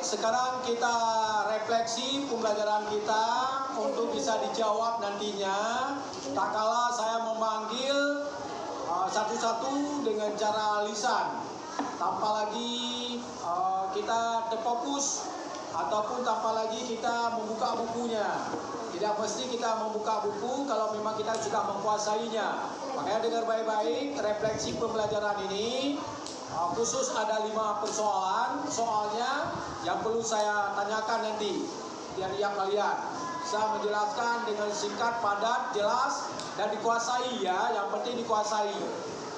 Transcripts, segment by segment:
sekarang kita refleksi pembelajaran kita untuk bisa dijawab nantinya. Tak kala saya memanggil satu-satu dengan cara lisan, tanpa lagi kita terfokus ataupun tanpa lagi kita membuka bukunya. Tidak mesti kita membuka buku kalau memang kita sudah menguasainya. Makanya dengar baik-baik refleksi pembelajaran ini. Khusus ada 5 persoalan. Soalnya yang perlu saya tanyakan nanti tiap kalian. Saya menjelaskan dengan singkat, padat, jelas, dan dikuasai ya. Yang penting dikuasai.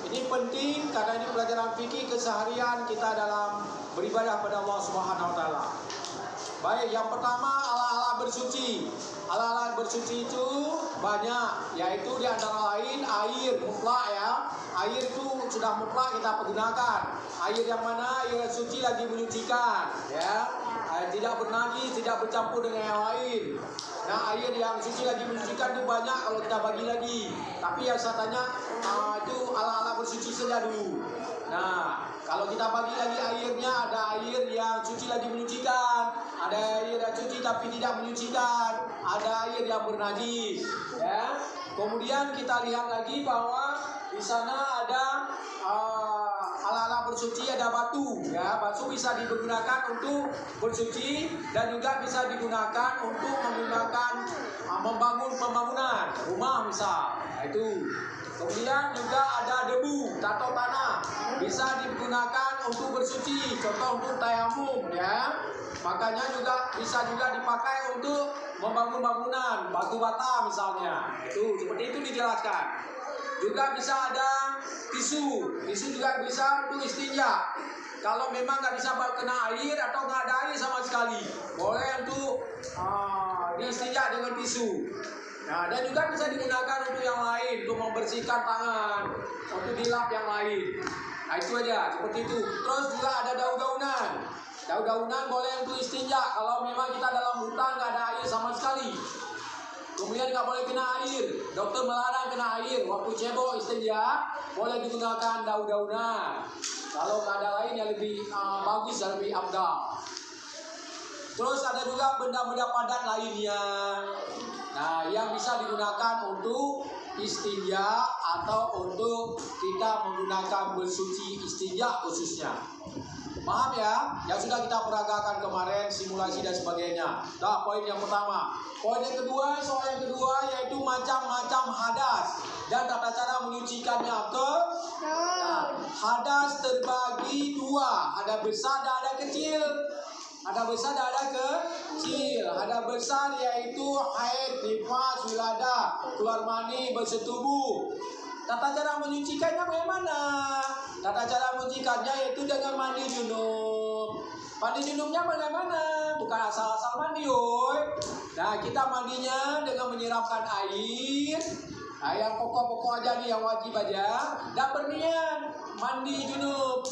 Ini penting karena ini pelajaran fikih keseharian kita dalam beribadah pada Allah Subhanahu wa taala. Baik, yang pertama ala-ala bersuci. Ala-ala bersuci itu banyak, yaitu di antara lain air mutlak ya. Air itu sudah mutlak kita pergunakan. Air yang mana air suci lagi menyucikan ya. Tidak bernajis, tidak bercampur dengan yang lain. Nah, air yang suci lagi menyucikan itu banyak kalau kita bagi lagi. Tapi yang saya tanya itu ala-ala bersuci saja dulu. Nah, kalau kita bagi lagi airnya, ada air yang suci lagi menyucikan, ada air yang suci tapi tidak menyucikan, ada air yang bernajis, ya. Kemudian kita lihat lagi bahwa di sana ada ala-ala bersuci, ada batu, ya. Batu bisa digunakan untuk bersuci dan juga bisa digunakan untuk membangun pembangunan rumah misal. Nah, itu. Kemudian juga ada debu atau tanah bisa digunakan untuk bersuci, contoh untuk tayamum ya. Makanya juga bisa juga dipakai untuk membangun bangunan, batu bata misalnya. Itu seperti itu dijelaskan. Juga bisa ada tisu juga bisa untuk istinja. Kalau memang nggak bisa kena air atau nggak ada air sama sekali, boleh untuk diistinja dengan tisu. Nah, dan juga bisa digunakan untuk yang lain, untuk membersihkan tangan, untuk dilap yang lain. Nah, itu aja, seperti itu. Terus juga ada daun-daunan. Daun-daunan boleh untuk istinja kalau memang kita dalam hutan nggak ada air sama sekali. Kemudian nggak boleh kena air. Dokter melarang kena air. Waktu cebok istinja, boleh digunakan daun-daunan. Kalau nggak ada lain yang lebih bagus dan lebih afdal. Terus ada juga benda-benda padat lainnya. Nah, yang bisa digunakan untuk istinja atau untuk kita menggunakan bersuci istinja khususnya. Paham ya? Yang sudah kita peragakan kemarin, simulasi dan sebagainya. Nah, poin yang pertama. Poin yang kedua, soal yang kedua yaitu macam-macam hadas dan tata cara menyucikannya. Nah, hadas terbagi 2, ada besar dan ada kecil. Ada besar dan ada kecil. Ada besar yaitu haid, nifas, wiladah, keluar mani, bersetubuh. Tata cara menyucikannya bagaimana? Tata cara menyucikannya yaitu dengan mandi junub. Mandi junubnya bagaimana? Bukan asal-asal mandi, oi. Nah, kita mandinya dengan menyiramkan air. Nah, yang pokok-pokok aja nih, yang wajib aja. Dan berniat mandi junub.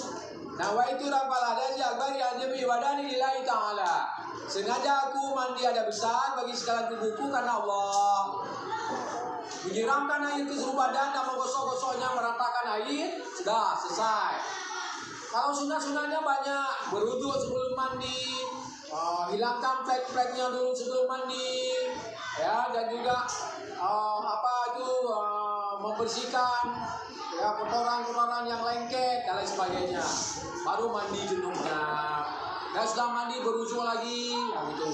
Nah, wa itu rabbal hadasi akbar ya demi ibadani lillahi ta'ala. Sengaja aku mandi ada besar bagi segala tubuhku karena Allah. Menyiramkan air ke seluruh badan dan menggosok-gosoknya, meratakan air, sudah selesai. Kalau sunah-sunahnya banyak, berwudu sebelum mandi, hilangkan flek-fleknya dulu sebelum mandi, ya, dan juga membersihkan ya kotoran-kotoran yang lengket dan lain sebagainya. Baru mandi junubnya. Dan sudah mandi berwudu lagi, yang itu.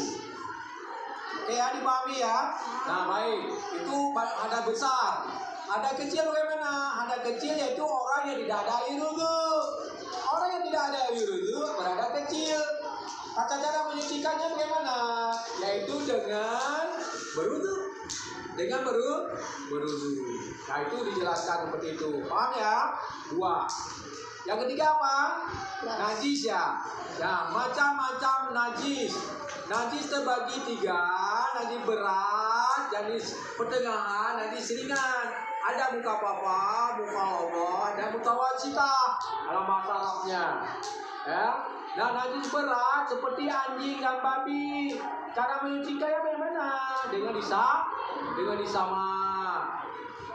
Oke ya, dipahami ya. Nah, baik. Itu ada besar. Ada kecil bagaimana? Ada kecil yaitu orang yang tidak ada air wudu. Orang yang tidak ada air wudu berada kecil. Tata cara menyucikannya bagaimana? Yaitu dengan berwudu. Dengan berwudu. Nah, itu dijelaskan seperti itu. Paham ya? 2. Yang ketiga apa? Najis ya. Nah, macam-macam najis. Najis terbagi 3, najis berat, najis pertengahan, najis ringan. Ada muka papa, muka Allah, dan muka wasitah dalam bahasa Arabnya. Ya. Nah, najis berat seperti anjing dan babi. Cara menyucikannya bagaimana? Dengan disamak.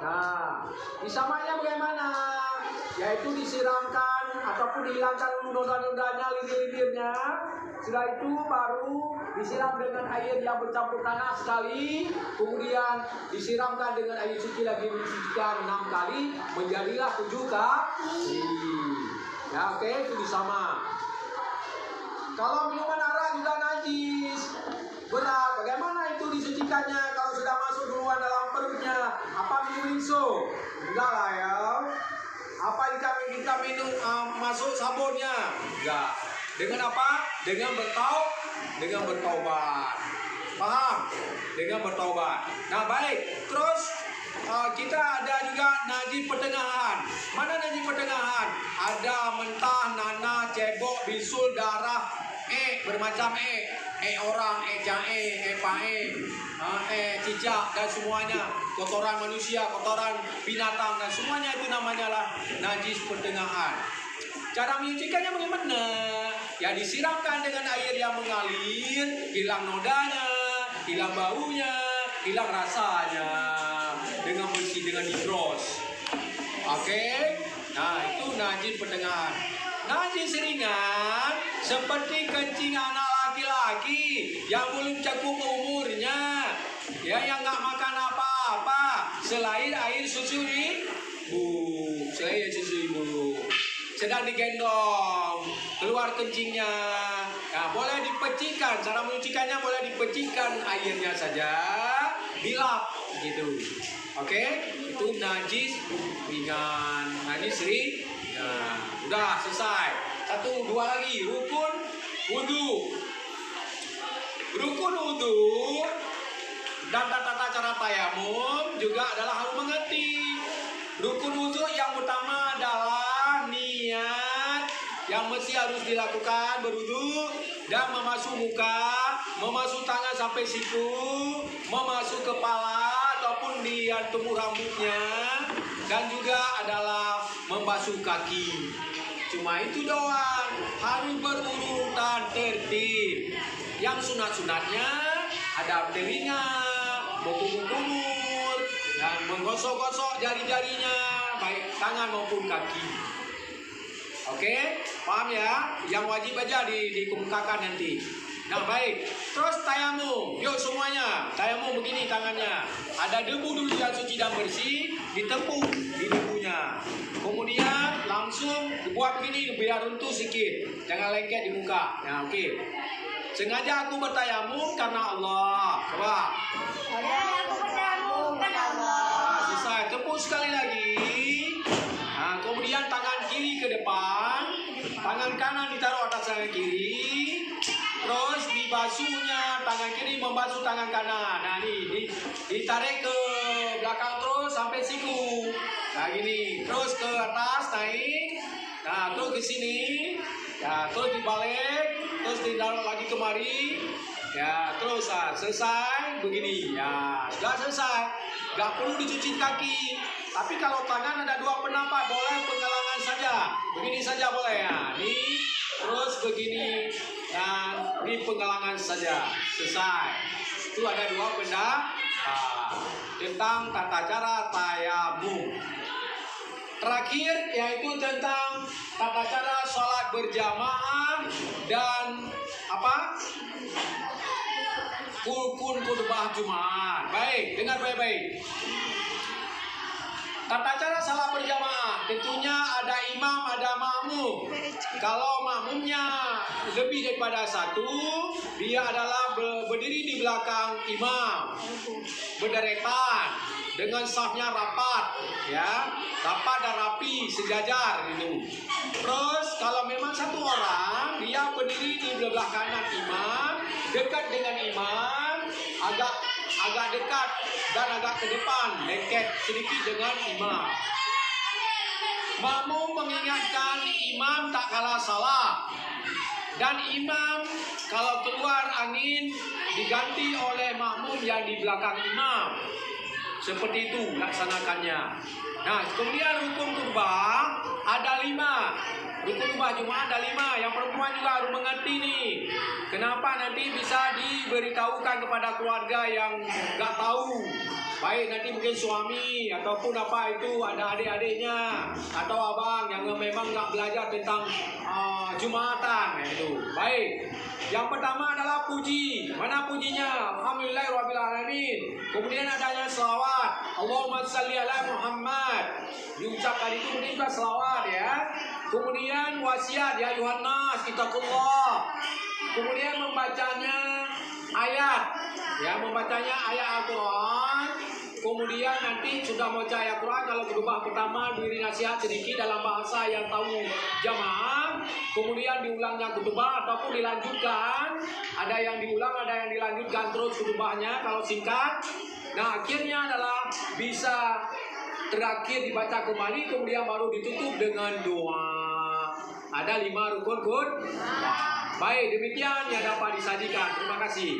Nah, disamanya bagaimana? Yaitu disiramkan ataupun dihilangkan noda-nodanya, lindir-lindirnya. Setelah itu baru disiram dengan air yang bercampur tanah sekali. Kemudian disiramkan dengan air suci lagi disucikan 6 kali. Menjadilah 7 kali. Ya oke, itu disama. Kalau minuman arak juga najis. Berat, bagaimana itu disucikannya kalau sudah masuk duluan dalam perutnya? Apa minum inso? Enggak lah ya. Apa kita minum masuk sabunnya? Enggak. Dengan apa? Dengan bertaubat. Paham? Dengan bertaubat. Nah baik, terus kita ada juga najis pertengahan. Mana najis pertengahan? Ada mentah, nanah, cebok, bisul, darah, bermacam orang, jahe, pae, cicak dan semuanya, kotoran manusia, kotoran binatang dan semuanya itu namanya lah najis pertengahan. Cara menyucikannya bagaimana? Ya disiramkan dengan air yang mengalir, hilang nodanya, hilang baunya, hilang rasanya, dengan bersih, dengan dibros. Oke? Nah itu najis pertengahan. Najis ringan seperti kencing anak laki-laki yang belum cukup umurnya, ya yang nggak makan apa-apa selain air susu ibu, sedang digendong keluar kencingnya. Nah, boleh dipecikan. Cara menyucikannya boleh dipecikan airnya saja, dilap gitu. Oke, itu najis ringan, najis ringan. Nah, udah selesai. 1, 2 lagi. Rukun wudu. Rukun wudu dan tata cara tayamum juga adalah harus mengerti. Rukun wudu yang utama adalah niat yang mesti harus dilakukan berwudu dan memasuk muka, memasuk tangan sampai siku, memasuk kepala ataupun di tubuh rambutnya, dan juga adalah membasuh kaki. Cuma itu doang, harus berurutan tertib. Yang sunat-sunatnya ada telinga, berkumur-kumur, dan menggosok-gosok jari-jarinya, baik tangan maupun kaki. Oke, paham ya? Yang wajib aja dikemukakan nanti. Nah baik, terus tayamum. Yuk semuanya, tayamum begini tangannya. Ada debu dulu yang suci dan bersih, ditepuk di debunya. Kemudian langsung dibuat begini biar runtuh sedikit, jangan lengket di muka. Ya oke. Sengaja aku bertayamum karena Allah. Coba. Aku bertayamum karena Allah. Nah, selesai. Tepuk sekali lagi. Nah, kemudian tangan kiri ke depan, tangan kanan ditaruh atas tangan kiri. Terus dibasuhnya, tangan kiri membasuh tangan kanan. Nah ini ditarik ke belakang terus sampai siku. Nah gini, terus ke atas naik. Nah terus ke sini. Ya terus dibalik, terus ditaruh lagi kemari. Ya terus selesai begini. Ya sudah selesai. Gak perlu dicuci kaki. Tapi kalau tangan ada 2 penapak boleh penggalangan saja. Begini saja boleh ya. Ini terus begini. Dan di penggalangan saja selesai. Itu ada 2 pendapat tentang tata cara tayamum. Terakhir yaitu tentang tata cara sholat berjamaah dan apa? Rukun khutbah Jumat. Baik, dengar baik-baik. Tata cara salat berjamaah tentunya ada imam, ada makmum. Kalau makmumnya lebih daripada 1, dia adalah berdiri di belakang imam, berderetan dengan safnya rapat, ya, rapat dan rapi, sejajar gitu. Terus kalau memang 1 orang, dia berdiri di belah kanan imam, dekat dengan imam, agak dekat dan agak ke depan, lengket sedikit dengan imam. Makmum mengingatkan imam tak kalah salah. Dan imam kalau keluar angin diganti oleh makmum yang di belakang imam. Seperti itu laksanakannya. Nah, kemudian rukun khutbah ada 5. Rukun khutbah Jumat ada 5. Yang perempuan juga harus mengerti nih. Kenapa nanti bisa diberitahukan kepada keluarga yang gak tahu. Baik, nanti mungkin suami ataupun apa itu ada adik-adiknya atau abang yang memang nggak belajar tentang Jumatan itu. Baik. Yang pertama adalah puji. Mana pujinya? Alhamdulillahirabbil alamin. Kemudian adanya selawat. Allahumma shalli ala Muhammad. Diucapkan itu kemudian juga selawat ya. Kemudian wasiat ya ayuhan nas ittaqullah. Kemudian membacanya ayat ya, membacanya ayat Al-Quran. Kemudian nanti sudah membaca ayat Quran, kalau khutbah pertama beri nasihat sedikit dalam bahasa yang tahu jamaah. Kemudian diulangnya khutbah ataupun dilanjutkan. Ada yang diulang, ada yang dilanjutkan terus khutbahnya kalau singkat. Nah, akhirnya adalah bisa terakhir dibaca kembali, kemudian baru ditutup dengan doa. Ada 5 rukun. Baik, demikian yang dapat disajikan. Terima kasih.